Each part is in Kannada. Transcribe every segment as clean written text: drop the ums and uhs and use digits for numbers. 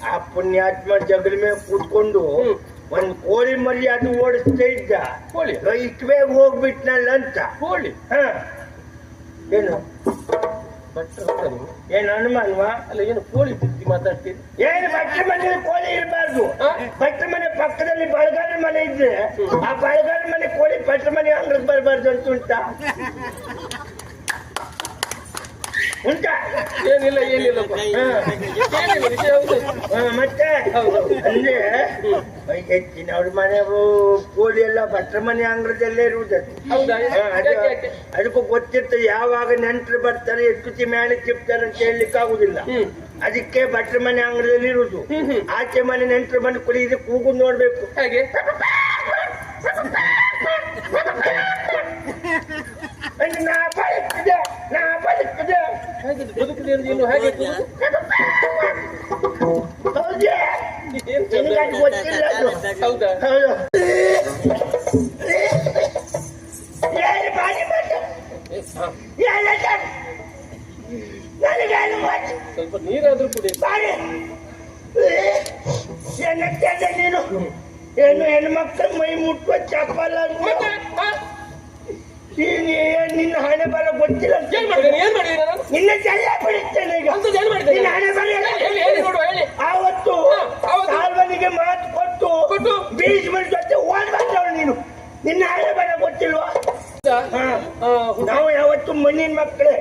ಆ ಪುಣ್ಯಾತ್ಮ ಜಗಲ್ ಮೇಲೆ ಕೂತ್ಕೊಂಡು ಒಂದ್ ಕೋಳಿ ಮರಿ ಅದು ಓಡಿಸ್ತಾ ಇದ್ದ. ಕೋಳಿ ಇಷ್ಟು ಬೇಗ ಹೋಗ್ಬಿಟ್ನಲ್ಲ ಅಂತ. ಕೋಳಿ ಏನು ಏನ್ ಅನುಮಾನವಾ? ಅಲ್ಲ ಏನು ಕೋಳಿ ತಿಂತಿ ಮಾತಾಡ್ತೀರಿ? ಏನು ಭಟ್ರ ಮನೇಲಿ ಕೋಳಿ ಇರಬಾರ್ದು. ಭಟ್ರ ಮನೆ ಪಕ್ಕದಲ್ಲಿ ಬಳಗಾರ ಮನೆ ಇದ್ರೆ ಆ ಬಳಗಾರ ಮನೆ ಕೋಳಿ ಭಟ್ರ ಮನೆ ಅಂಗ್ಳಕ್ ಬರಬಾರ್ದು ಅಂತ ಉಂಟಾ? ಉಂಟಾ? ಏನಿಲ್ಲ ಏನಿಲ್ಲ ಮತ್ತೆ ಅಂದ್ರೆ ಹೆಚ್ಚಿನವ್ರ ಮನೆ ಕೋಳಿ ಎಲ್ಲ ಭಟ್ರ ಮನೆ ಅಂಗಳದಲ್ಲೇ ಇರುವುದದು. ಅದಕ್ಕೂ ಗೊತ್ತಿರ್ತದೆ ಯಾವಾಗ ನೆಂಟರು ಬರ್ತಾರೆ ಎಷ್ಟು ಮೇಲೆ ಚಿಪ್ತಾರೆ ಅಂತ ಹೇಳಲಿಕ್ಕೆ ಆಗುದಿಲ್ಲ. ಅದಕ್ಕೆ ಭಟ್ರ ಮನೆ ಅಂಗಳದಲ್ಲಿ ಇರುವುದು. ಆಚೆ ಮನೆ ನೆಂಟರು ಬಂದು ಕುಡಿದು ಕೂಗು ನೋಡ್ಬೇಕು. ಹಾಗೆ ನಾ ಬದುಕಿದೆ ನಾ ಬದುಕಿದೆ ಬದುಕಿದೆ ಏನು ಹೇಗೆ ಗೊತ್ತಿಲ್ಲ. ಹೌದಾ? ಹೌದು. ಸ್ವಲ್ಪ ನೀರಾದ್ರೂ ಕುಡಿ. ನೀನು ಏನು ಹೆಣ್ಮಕ್ಳ ಮೈ ಮುಟ್ಟುವ ಚಪ್ಪಲ್ಲ ನಿನ್ನ ಹಣೆ ಬರ ಗೊತ್ತಿಲ್ಲ. ನಿನ್ನ ಜಲ್ಲ ಬಿಡುತ್ತೇನೆ ಈಗ. ನಿನ್ನ ಹಣೆ ಬರ ಆವತ್ತು ಸಾರ್ವನಿಗೆ ಮಾತು ಕೊಟ್ಟು ಬೀಜ್ ಮನೆ ಜೊತೆ ಓಡ್ಬಾರ್ದವಳು ನೀನು. ನಿನ್ನ ಹಣೆ ಬರ ಗೊತ್ತಿಲ್ವಾ? ನಾವು ಯಾವತ್ತು ಮಣ್ಣಿನ ಮಕ್ಕಳೇ.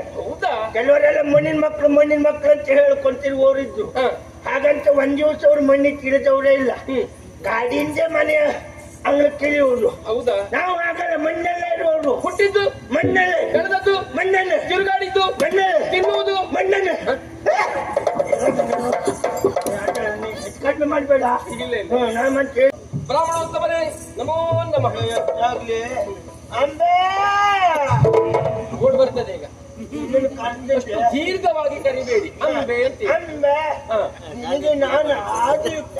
ಕೆಲವರೆಲ್ಲ ಮಣ್ಣಿನ ಮಕ್ಕಳು ಅಂತ ಹೇಳ್ಕೊಂತಿರುವವರಿದ್ದು. ಹಾಗಂತ ಒಂದ್ ದಿವಸ ಅವ್ರು ಮಣ್ಣಿಗೆ ತಿಳಿದವರೇ ಇಲ್ಲ. ಗಾಡಿಯಿಂದ ಮನೆಯ ಅಂಗಳ ತಿಳಿಯುವುದು. ಹೌದಾ? ನಾವು ಆಗಲ್ಲ, ಮಣ್ಣಲ್ಲೇ ಇರುವವರು. ಹುಟ್ಟಿದ್ದು ಮಣ್ಣಲ್ಲೇ, ಬೆಳೆದದ್ದು ಮಣ್ಣಲ್ಲೇ, ತಿರುಗಾಡಿದ್ದು ಮಣ್ಣಲ್ಲೇ, ತಿನ್ನುವುದು ಮಣ್ಣಲ್ಲೇ. ಕಡಿಮೆ ಮಾಡಬೇಡ. ನಾನು ಬ್ರಾಹ್ಮಣೋತ್ತಮರೇ ನಮೋ ನಮಃ. ಆಗ್ಲಿ ಅಂಬೆ ಓಡ್ ಬರ್ತದೆ ಈಗ. ದೀರ್ಘವಾಗಿ ಕರಿಬೇಡಿ ಅಂಬೆ ಅಂತ. ಅಂಬೆ ನಿನಗೆ ನಾನು ಆದಿತ್ತ,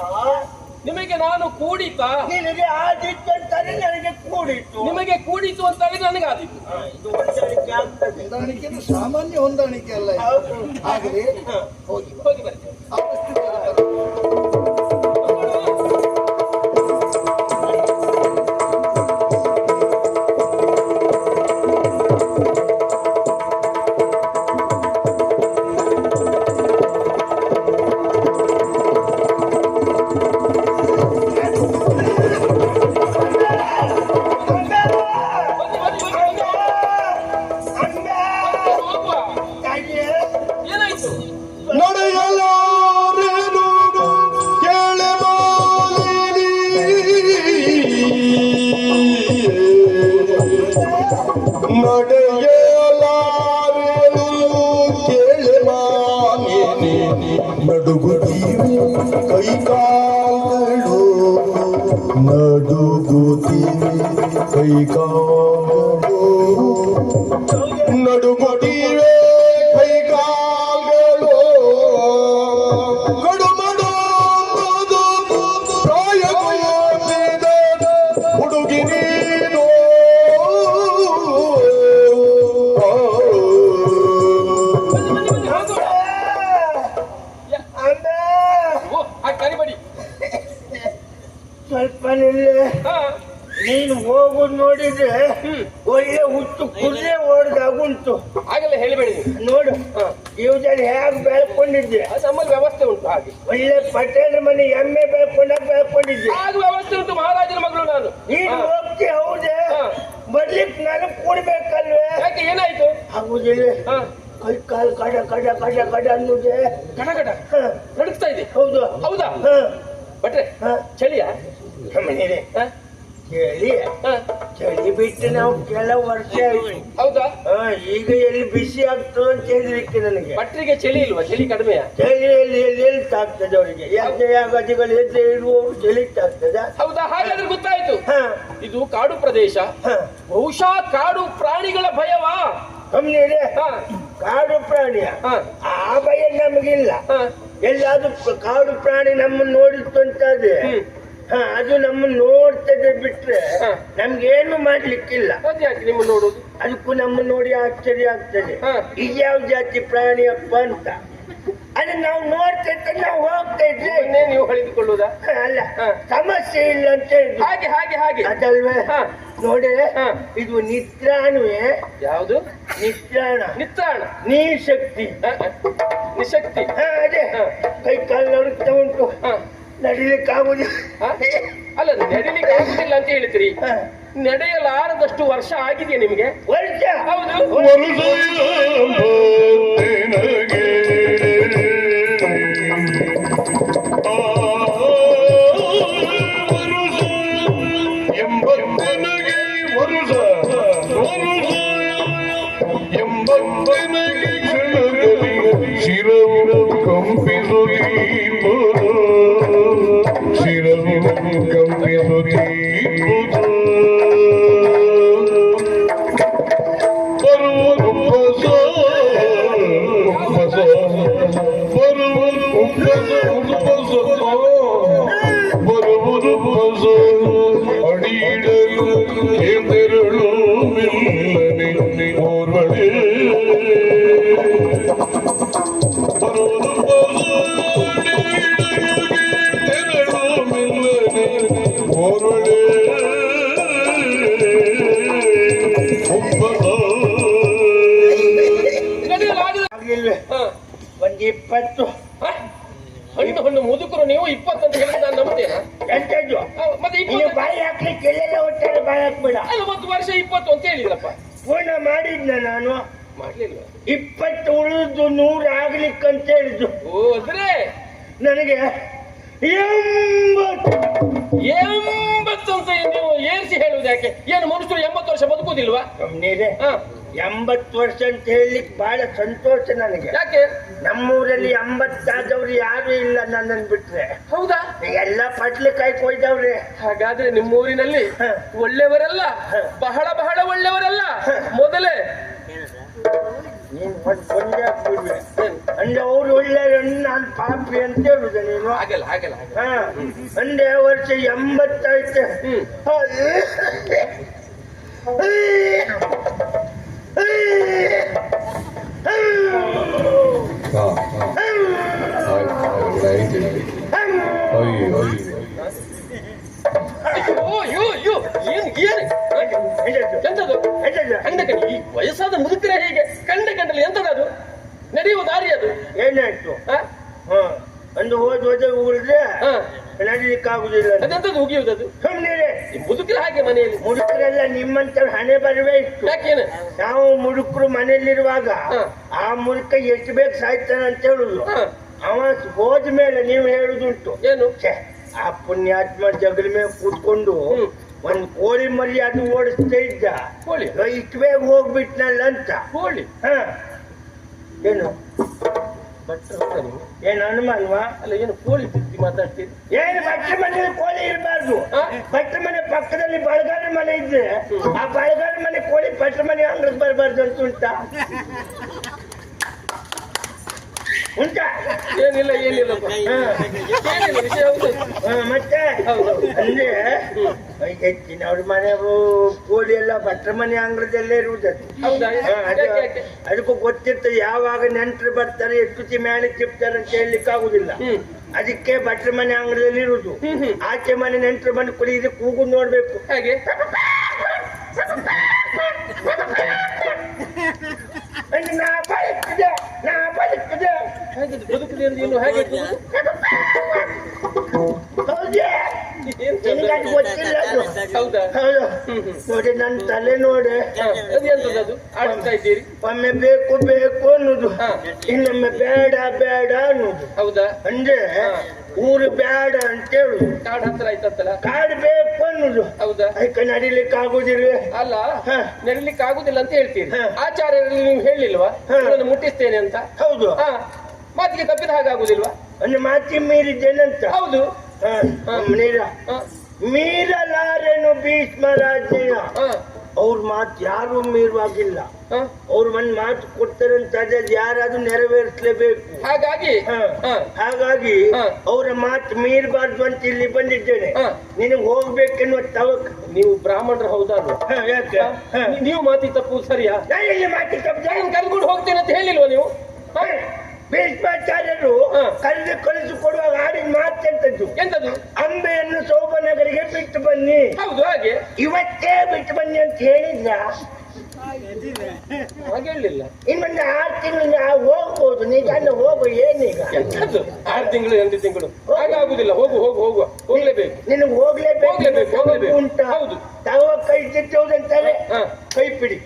ನಿಮಗೆ ನಾನು ಕೂಡಿತ. ನಿನಗೆ ಆದಿತ್ತು ಅಂತಾನೆ ನನಗೆ ಕೂಡಿತ್ತು. ನಿಮಗೆ ಕೂಡಿತು ಅಂತಾನೆ ನನಗೆ ಆದಿತ್ತು. ಇದು ಹೊಂದಾಣಿಕೆ ಆಗ್ತದೆ. ಹೊಂದಾಣಿಕೆ ಸಾಮಾನ್ಯ ಹೊಂದಾಣಿಕೆ ಅಲ್ಲ. ಹಾಗೆ ಹೋಗಿ ಬರ್ತೇವೆ. ನಡುಗುಡಿವೆ ಕೈಕಾಲುಗಳು ಗಡುಮಡು ಪ್ರಾಯದ ಹುಡುಗಿ ನೀನು. ಕರಿಬೇಡಿ ಸ್ವಲ್ಪ ನಿಲ್ಲೆ. ನೀನು ಹೋಗುದು ನೋಡಿದ್ರೆ ಒಳ್ಳೆ ಹುಟ್ಟು ಕುದುರೆ ಓಡ್ದಾಗುಂಟು. ಹಾಗೆಲ್ಲ ಹೇಳಿಬೇಡಿ. ನೋಡು ಜೀವದಲ್ಲಿ ಹೇಗೆ ಬೆಳ್ಕೊಂಡಿದ್ದೆ. ನಮ್ಮಲ್ಲಿ ವ್ಯವಸ್ಥೆ ಉಂಟು. ಹಾಗೆ ಒಳ್ಳೆ ಪಟೇಲ್ ಮನೆ ಎಮ್ಮೆ ಬೆಳ್ಕೊಂಡಿದ್ದೆ. ಹಾಗೆ ವ್ಯವಸ್ಥೆ ಉಂಟು. ಮಹಾರಾಜನ ಮಗಳು ನಾನು. ನೀನು ಹೋಗ್ತಿ ಹೌದೇ, ಬರ್ಲಿಕ್ಕೆ ನಾನು ಕೂಡ್ಬೇಕಲ್ವೇ? ಯಾಕೆ ಏನಾಯ್ತು? ಆಗುದಿಲ್ಲ. ಕೈ ಕಾಲು ಕಡ ಕಡ ಕಡ ಕಡ ಅನ್ನುದೇ. ಕಡ ಕಡ ನಡುಕ್ತಾ ಇದೆ. ಹೌದು. ಹೌದಾ? ಬಟ್ರೆ ಚಳಿಯಾ? ಚಳಿ ಬಿಟ್ಟು ನಾವು ಕೆಲವು ವರ್ಷ ಆಯ್ತು. ಹೌದಾ? ಈಗ ಎಲ್ಲಿ ಬಿಸಿ ಆಗ್ತದೆ ಅಂತ ಹೇಳಿಕ್ಕೆ ನನಗೆ. ಭಟ್ರಿಗೆ ಚಳಿ ಇಲ್ವಾ? ಚಳಿ ಕಡಿಮೆಯಾ? ಚಳಿಯಲ್ಲಿ ಎಲ್ಲಿ ಆಗ್ತದೆ ಅವರಿಗೆ? ಗದಿಗಳು ಎದ್ರೆ ಇರುವವರು ಚಳಿ ಆಗ್ತದ. ಹೌದಾ? ಹಾಗಾದ್ರೆ ಗೊತ್ತಾಯ್ತು. ಇದು ಕಾಡು ಪ್ರದೇಶ. ಬಹುಶಃ ಕಾಡು ಪ್ರಾಣಿಗಳ ಭಯವಾ? ಕಾಡು ಪ್ರಾಣಿಯ ಆ ಭಯ ನಮಗಿಲ್ಲ. ಎಲ್ಲಾದ್ರೂ ಕಾಡು ಪ್ರಾಣಿ ನಮ್ಮನ್ನು ನೋಡಿತ್ತು ಅಂತಾದ್ರೆ ಅದು ನಮ್ಮನ್ನು ನೋಡ್ತದೆ ಬಿಟ್ರೆ ನಮ್ಗೇನು ಮಾಡ್ಲಿಕ್ಕಿಲ್ಲ. ನಿಮ್ಮ ನೋಡುದು ಅದಕ್ಕೂ ನಮ್ಮನ್ನು ನೋಡಿ ಆಶ್ಚರ್ಯ ಆಗ್ತದೆ. ಇದು ಯಾವ ಜಾತಿ ಪ್ರಾಣಿಯಪ್ಪ ಅಂತ. ಅದು ನಾವು ನೋಡ್ತಿದ್ರೆ ನಾವು ಹೋಗ್ತಾ ಇದ್ರೆ ಇವನ್ನೇ ನೀವು ಹೊಳೆದುಕೊಳ್ಳುವುದಾ? ಅಲ್ಲ ಹಾ. ಸಮಸ್ಯೆ ಇಲ್ಲ ಅಂತ ಹೇಳಿದ್ರು ಹಾಗೆ ಹಾಗೆ ಹಾಗೆ ಅದಲ್ವೇ ಹಾ. ನೋಡಿ ಹಾ. ಇದು ನಿತ್ರಾಣವೇ ಯಾವುದು? ನಿತ್ರಾಣ ನಿತ್ರಾಣ. ನೀ ಶಕ್ತಿ ನಿಶಕ್ತಿ. ಅದೇ ಹಾ. ಕೈ ಕಾಲು ನಡುಕ್ತಾ ಉಂಟು ಹಾ. ನಡಿಲಿಕ್ಕಾಗುದಿಲ್ಲ ಹಾ? ಅಲ್ಲ ನಡಿಲಿಕ್ಕೆ ಆಗುದಿಲ್ಲ ಅಂತ ಹೇಳ್ತೀರಿ, ಹಾ. ನಡೆಯಲಾರದಷ್ಟು ವರ್ಷ ಆಗಿದೆಯಾ ನಿಮಗೆ? ವರ್ಷ ಹೌದು. ಶಿರವು ಕಂಪಿಸುತ್ತೀ ಅಡಿಯಿಡಲು ಎಂದೆರಳು ಮೆಲ್ಲನೆ ಓರ್ವಳೆ ಆಗ್ಲಿಲ್ವೇ ಒಂದ್ 20 ಹಣ್ಣು ಹಣ್ಣು ಮುದುಕರು ನೀವು 20 ಅಂತ ಹೇಳಿದ್ರೆ ನಾನು ನಂಬ್ತೇನೆ. ಎಂತದ್ದು ಮತ್ತೆ ನೀನು 20 ಬಾಯಿ ಹಾಕ್ಲಿಕ್ಕೆ ಎಲ್ಲೆಲ್ಲ ಒಟ್ಟಾರೆ ಬಾಯಿ ಹಾಕ್ಬೇಡ. ಅಲ್ಲ ಮತ್ತೆ ವರ್ಷ 20 ಅಂತ ಹೇಳಿದ್ರಪ್ಪ. ಪೂರ್ಣ ಮಾಡಿದ್ನ ನಾನು ಮಾಡ್ಲಿಲ್ಲ. 20 ಉಳಿದು 100 ಆಗ್ಲಿಕ್ಕಂತ ಹೇಳಿದ್ದು. ಹೋದ್ರೆ ನನಗೆ 80 ಅಂತ ನೀವು ಏರಿಸಿ ಹೇಳುವುದು ಯಾಕೆ? ಏನು ಮನುಷ್ಯರು 80 ವರ್ಷ ಬದುಕುದಿಲ್ವಾ? ನೀರೇ 80 ವರ್ಷ ಅಂತ ಹೇಳಲಿಕ್ಕೆ ಬಹಳ ಸಂತೋಷ ನನಗೆ. ಯಾಕೆ? ನಮ್ಮೂರಲ್ಲಿ 80 ಆದವ್ರು ಯಾರು ಇಲ್ಲ ನನ್ನನ್ನು ಬಿಟ್ರೆ. ಹೌದಾ? ಎಲ್ಲ ಪಟ್ಲಕಾಯಿ ಕೊಯ್ದವ್ರೆ. ಹಾಗಾದ್ರೆ ನಿಮ್ಮೂರಿನಲ್ಲಿ ಒಳ್ಳೆಯವರಲ್ಲ, ಬಹಳ ಬಹಳ ಒಳ್ಳೆಯವರಲ್ಲ. ಮೊದಲೇ ನೀನು ಕೊಂಡ ಅಂದ್ರೆ ಅವ್ರು ಒಳ್ಳೆಯವ್ರನ್ನ ನಾನು ಪಾಪಿ ಅಂತ ಹೇಳುದ ನೀನು? ಆಗಲ್ಲ ಆಗಲ್ಲ. ಒಂದೇ ವರ್ಷ 80 ಆಯ್ತು. ಎಂತದು ಕಂಡ ಈ ವಯಸ್ಸಾದ ಮುದುಕರ ಹೇಗೆ ಕಂಡ ಕಂಡಲ್ಲಿ ಎಂತದದು ನಡೆಯುವ ದಾರಿ ಅದು ಏನಾಯ್ತು? ಒಂದು ಹೋದ ಉಳಿದ್ರೆ ನಡೀಲಿಕ್ಕಾಗುದಿಲ್ಲ. ಅದೆಂತದ್ದು ಉಗಿಯುವುದದು? ಸುಮ್ಮನೆ ಮುದುಕರ ಹಾಗೆ ಮನೆಯಲ್ಲಿ ಮುಡುಕರೆಲ್ಲ ನಿಮ್ಮಂತ ಹಣೆ ಬರವೇ ಇತ್ತು. ಯಾಕೇನು? ನಾವು ಮುಡುಕರು ಮನೆಯಲ್ಲಿರುವಾಗ ಆ ಮುದುಕ ಎಷ್ಟು ಬೇಕು ಸಾಯ್ತಾನೆ ಅಂತ ಹೇಳುದು. ಅವ ಹೋದ್ಮೇಲೆ ನೀವು ಹೇಳುದುಂಟು ಏನು? ಆ ಪುಣ್ಯಾತ್ಮ ಜಗಲ ಮೇಲೆ ಕೂತ್ಕೊಂಡು ಒಂದ್ ಕೋಳಿ ಮರಿ ಅದು ಓಡಿಸ್ತಾ ಇದ್ದ. ಕೋಳಿ ಇಷ್ಟು ಬೇಗ ಹೋಗ್ಬಿಟ್ನಲ್ಲ ಅಂತ. ಕೋಳಿ ಏನು ಏನು ಅನುಮಾನವಾ? ಅಲ್ಲ ಏನು ಕೋಳಿ ತಿದ್ದಿ ಮಾತಾಡ್ತೀರಿ? ಏನು ಭಟ್ರ ಮನೇಲಿ ಕೋಳಿ ಇರಬಾರ್ದು. ಭಟ್ರ ಮನೆ ಪಕ್ಕದಲ್ಲಿ ಬಳಗಾರ ಮನೆ ಇದ್ರೆ ಆ ಬಳಗಾರ ಮನೆ ಕೋಳಿ ಭಟ್ರ ಮನೆ ಅಂಗ್ಳಕ್ ಬರಬಾರ್ದು ಅಂತ ಉಂಟಾ? ಏನಿಲ್ಲ ಏನಿಲ್ಲಪ್ಪ. ಏನಿಲ್ಲ ವಿಷಯ. ಹೌದು ಮತ್ತೆ ಅಂದ್ರೆ ಹೆಚ್ಚಿನವ್ರ ಮನೆ ಕೋಳಿ ಎಲ್ಲ ಭಟ್ರ ಮನೆ ಅಂಗಳದಲ್ಲೇ ಇರುವುದದು. ಹೌದಾ? ಅದಕ್ಕೂ ಗೊತ್ತಿರ್ತದೆ ಯಾವಾಗ ನೆಂಟರು ಬರ್ತಾರೆ ಎಷ್ಟು ಮೇಲೆ ಚಿಪ್ತಾರೆ ಅಂತ ಹೇಳಲಿಕ್ಕೆ ಆಗುದಿಲ್ಲ. ಅದಕ್ಕೆ ಭಟ್ರ ಮನೆ ಅಂಗಳದಲ್ಲಿ ಇರುವುದು. ಆಚೆ ಮನೆ ನೆಂಟರು ಬಂದು ಕುಡಿದು ಕೂಗು ನೋಡ್ಬೇಕು. ಹಾಗೆ ನಾ ಬದುಕಿದೆ ನಾ ಬದುಕಿದೆ ಬದುಕಿದೆ ಅಂತ ಇನ್ನು ಹಾಗೆ ಗೊತ್ತಿಲ್ಲ. ಹೌದಾ? ನೋಡಿ ನನ್ನ ತಲೆ ನೋಡಿ ಅದು ಆಡ್ತಾ ಇದ್ದೀರಿ. ಒಮ್ಮೆ ಬೇಕು ಬೇಕು ಅನ್ನೋದು, ಇನ್ನೊಮ್ಮೆ ಬೇಡ ಬೇಡ ಅನ್ನೋದು. ಹೌದಾ? ಅಂದ್ರೆ ಊರು ಬೇಡ ಅಂತ ಹೇಳುದು. ಕಾಡು ಹತ್ರ ಆಯ್ತಲ್ಲ, ಕಾಡು ಬೇಕು ಅನ್ನೋದು. ಹೌದಾ? ಅದಕ್ಕೆ ನಡಿಲಿಕ್ಕೆ ಆಗುದಿಲ್ಲ. ಅಲ್ಲ ನಡಿಲಿಕ್ಕೆ ಆಗುದಿಲ್ಲ ಅಂತ ಹೇಳ್ತೀರಿ. ಆಚಾರ್ಯರಲ್ಲಿ ನೀವು ಹೇಳಿಲ್ವಾ ನಾನು ಮುಟ್ಟಿಸ್ತೇನೆ ಅಂತ? ಹೌದು. ಮಾತಿಗೆ ತಪ್ಪಿದ ಹಾಗಾಗುದಿಲ್ವಾ? ಒಂದು ಮಾತಿ ಮೀರಿದ್ದೇನಂತ. ಹೌದು. ಮೀರಲಾರೆನು ಭೀಷ್ಮರಾಜಯ್ಯ. ಅವ್ರ ಮಾತು ಯಾರು ಮೀರುವಾಗಿಲ್ಲ. ಅವ್ರು ಒಂದ್ ಮಾತು ಕೊಡ್ತಾರಂತ ಯಾರಾದ್ರೂ ನೆರವೇರಿಸಲೇಬೇಕು. ಹಾಗಾಗಿ ಅವರ ಮಾತು ಮೀರಬಾರ್ದು ಅಂತ ಇಲ್ಲಿ ಬಂದಿದ್ದೇನೆ. ನಿನಗೆ ಹೋಗ್ಬೇಕೆನ್ನುವ ತವಕ್. ನೀವು ಬ್ರಾಹ್ಮಣರು ಹೌದಾ? ಯಾಕೆ ನೀವು ಮಾತಿ ತಪ್ಪು ಸರಿಯಾ? ಇಲ್ಲಿ ಮಾತಿ ತಪ್ಪು ಕರ್ಕೊಂಡು ಹೋಗ್ತೇನೆ ಅಂತ ಹೇಳಿಲ್ವಾ ನೀವು? ಭೀಷ್ಮಾಚಾರ್ಯರು ಹಾ. ಕರೆದು ಕಳಿಸಿಕೊಡುವಾಗ ಆಡಿದ ಮಾತೆಂತದ್ದು ಎಂತದು? ಅಂಬೆಯನ್ನು ಸೋಮನಗರಿಗೆ ಬಿಟ್ಟು ಬನ್ನಿ, ಹೌದು ಹಾಗೆ. ಇವತ್ತೇ ಬಿಟ್ಟು ಬನ್ನಿ ಅಂತ ಹೇಳಿದ್ರ. ಹಾಗೆ ಹೇಳಿಲ್ಲ. ಇನ್ನೊಂದು 6 ತಿಂಗಳು ಹೋಗ್ಬೋದು, ನಿಜಾನ ಹೋಗು. ಏನೀಗ ಎಂತದ್ದು 6 ತಿಂಗಳು 8 ತಿಂಗಳು ಹಾಗಾಗುದಿಲ್ಲ. ಹೋಗುವ ಹೋಗ್ಲೇಬೇಕು. ನಿನಗೆ ಹೋಗ್ಲೇಬೇಕು. ಉಂಟ ಹೌದು. ತಾವ ಕೈ ತಿಟ್ಟುವುದಂತಾರೆ. ಹಾ. ಕೈ ಪಿಡಿ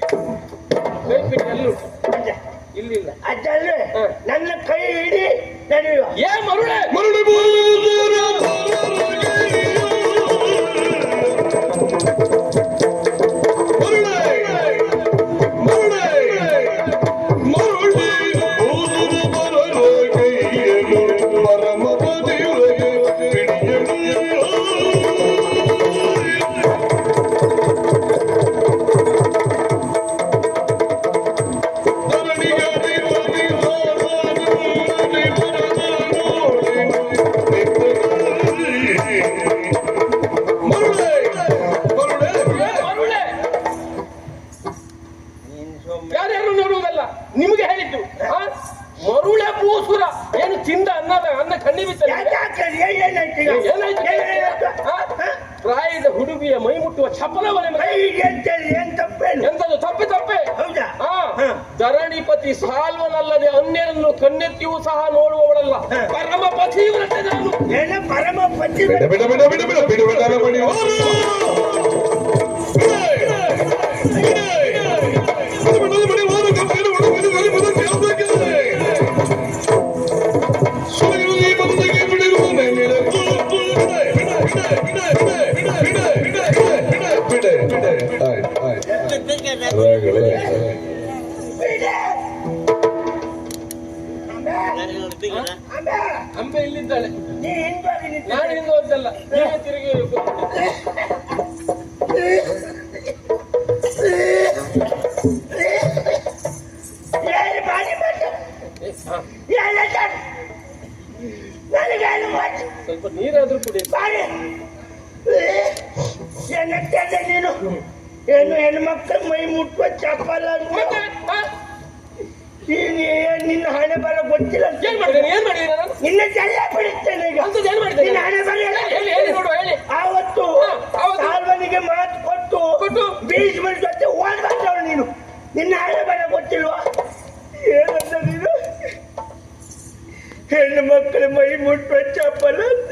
ಎಲ್ಲೂ ಅಜ್ಜ. ಇಲ್ಲಿಲ್ಲ. ಅಜ್ಜಲ್ವೇ ಹಾ. ನನ್ನ ಕೈ ಹಿಡಿ ನಡೆಯುವ. ಏ ಮರುಳೆ ಮರಳಿ ಮರುಳೆ ಯಾರ್ಯಾರು ನೋಡುವುದಲ್ಲ, ನಿಮಗೆ ಹೇಳಿದ್ದು. ಹಾ? ಮರುಳೆ ಭೂಸುರ ಏನು ತಿಂದ ಅನ್ನ ಕಣ್ಣಿ ಬಿತ್ತಲ್ಲ. ಏನಾಯ್ತು ಈಗ? ಏನಾಯ್ತು? ಹಾ? ಪ್ರಾಯದ ಹುಡುಗಿಯ ಮೈ ಮುಟ್ಟುವ ಚಪಲವನೆ ಅಂತೇಳಿ ಏನ್ ತಪ್ಪೇನು? ಎಂತದು? ತಪ್ಪೆ. ಹೌದಾ? ಹಾ. ಹಾ. ಧರಣಿಪತಿ ಸಾಲ್ವನಲ್ಲದೆ ಅನ್ಯರನ್ನು ಕಣ್ಣೆತ್ತಿಯೂ ಸಹ ನೋಡುವವಳಲ್ಲ. ಹಾ. ಪರಮ ಪತಿವ್ರತೆ ನಾನು. ಏನ ಪರಮ ಪತಿ? ಅಂಬೆ ಇಲ್ಲಿದ್ದಾಳೆ. ನೀ ಹಿಂಗಾಗಿ ನಿಂತಿದ್ದೆ. ನಾನು ಹಿಂದೆ ಹೋದ್ದಲ್ಲ, ನೀವೇ ತಿರುಗಿ ಏನು ಮಾಡಿ ಬಂದೆ? ಏನು ಸರ್? ನನಗೇನು ಮಾಡಿ? ಸ್ವಲ್ಪ ನೀರಾದ್ರೂ ಕುಡಿ. ಬಾರಿ. ಏನಂತೆ ನೀನು? ಏನು ಹೆಣ್ಮಕ್ಳ ಮೈ ಮುಟ್ಟುವ ಚಪ್ಪಲ ಮತ್ತೆ? ಹಾ? ನಿನ್ನ ಹಣೆ ಬರ ಗೊತ್ತಿಲ್ಲ. ಏನ್ ಮಾಡಿದೆ ನಾನು? ನಿನ್ನ ಜಲ್ಲ ಬಿಡುತ್ತೇನೆ ಈಗ. ಅಂತದ್ದು ಏನ್ ಮಾಡಿದೆ? ನಿನ್ನ ಹಣೆ ಬರ ಹೇಳಿ ನೋಡುವ, ಹೇಳಿ. ಆವತ್ತು ಸಾಲ್ವನಿಗೆ ಮಾತು ಕೊಟ್ಟು ಭೀಷ್ಮನ ಜೊತೆ ಓಡ್ ಬಂದವಳು ನೀನು. ನಿನ್ನ ಹಣೆ ಬರ ಗೊತ್ತಿಲ್ವಾ? ಏನಂತ ನೀನು? ಹೆಣ್ಣು ಮಕ್ಕಳ ಮೈ ಮುಟ್ಟುವ ಚಪ್ಪಲ ಅಂತ.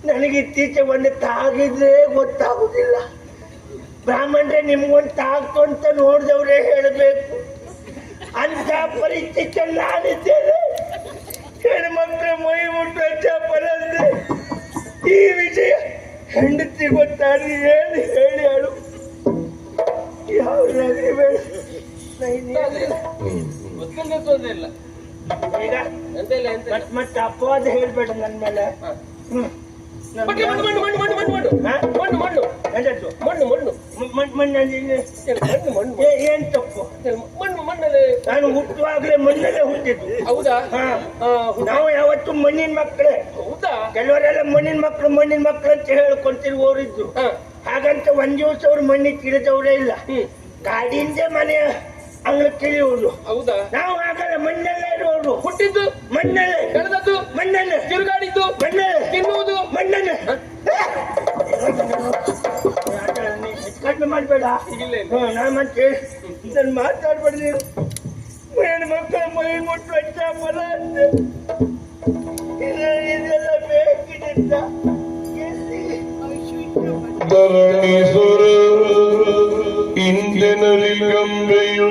ನನಗೆ ಇತ್ತೀಚೆ ಒಂದು ತಾಗಿದ್ರೆ ಗೊತ್ತಾಗುದಿಲ್ಲ. ಬ್ರಾಹ್ಮಣರೇ ನಿಮ್ಗೊಂದು ತಾಗ್ತು ಅಂತ ನೋಡಿದವ್ರೆ ಹೇಳಬೇಕು. ಅಂತ ಪರಿಸ್ಥಿತಿ ನಾನಿದ್ದೇನೆ. ಹೆಣ್ಮಕ್ಳ ಮೈ ಮುಟ್ಟುವ ಚಪ್ಪಲ ಅಂದ್ರೆ ಈ ವಿಷಯ ಹೆಂಡತಿ ಗೊತ್ತಾದ್ರೆ ಏನು ಹೇಳಿ ಹೇಳು. ಯಾವ ಬೇಡ. ಗೊತ್ತಿಲ್ಲದೆ ತೊಂದ್ರೆ ಇಲ್ಲ. ಈಗ ಎಂತ ಇಲ್ಲ. ಮತ್ತೆ ಅಪವಾದ ಹೇಳ್ಬೇಡ ನನ್ನ ಮೇಲೆ. ಏನ್ ತಪ್ಪು? ನಾನು ಹುಟ್ಟುವಾಗಲೇ ಮಣ್ಣಲ್ಲೇ ಹುಟ್ಟಿದ್ದು. ಹೌದಾ? ನಾವು ಯಾವತ್ತು ಮಣ್ಣಿನ ಮಕ್ಕಳೇ. ಹೌದಾ? ಕೆಲವರೆಲ್ಲ ಮಣ್ಣಿನ ಮಕ್ಕಳು ಅಂತ ಹೇಳ್ಕೊಂತಿರುವವರಿದ್ರು. ಹಾಗಂತ ಒಂದ್ ದಿವಸ ಅವ್ರು ಮಣ್ಣಿಗೆ ತಿಳಿದವರೇ ಇಲ್ಲ. ಗಾಡಿಯಿಂದ ಮನೆಯ ಅಂಗ್ಳ ತಿಳಿಯುವುದು. ಹೌದಾ? ನಾವು ಆಗಲ್ಲ, ಮಣ್ಣಲ್ಲೇ ಇರುವವರು. ಹುಟ್ಟಿದ್ದು ಮಣ್ಣಲ್ಲೇ, ಬೆಳೆದದ್ದು ಮಣ್ಣಲ್ಲೇ, ತಿರುಗಾಡಿದ್ದು ಮಣ್ಣಲ್ಲೇ, ತಿನ್ನುವುದು ಮಣ್ಣಲ್ಲೇ. ಕಡಿಮೆ ಮಾಡ್ಬೇಡ. ನಾನು ಮತ್ತೆ ಇದನ್ನು ಮಾತಾಡ್ಬೇಡ ನೀನು. ಹೆಣ್ಣು ಮಕ್ಕಳ ಮೈ ಮುಟ್ಟು ಚಪ್ಪಲ ಅಂತ ಇದೆಲ್ಲ ಬೇಕಿದ್ದ. ಧರಣೀಶ್ವರ ಇಂದಿನಲ್ಲಿ ಗಂಗೆಯೋ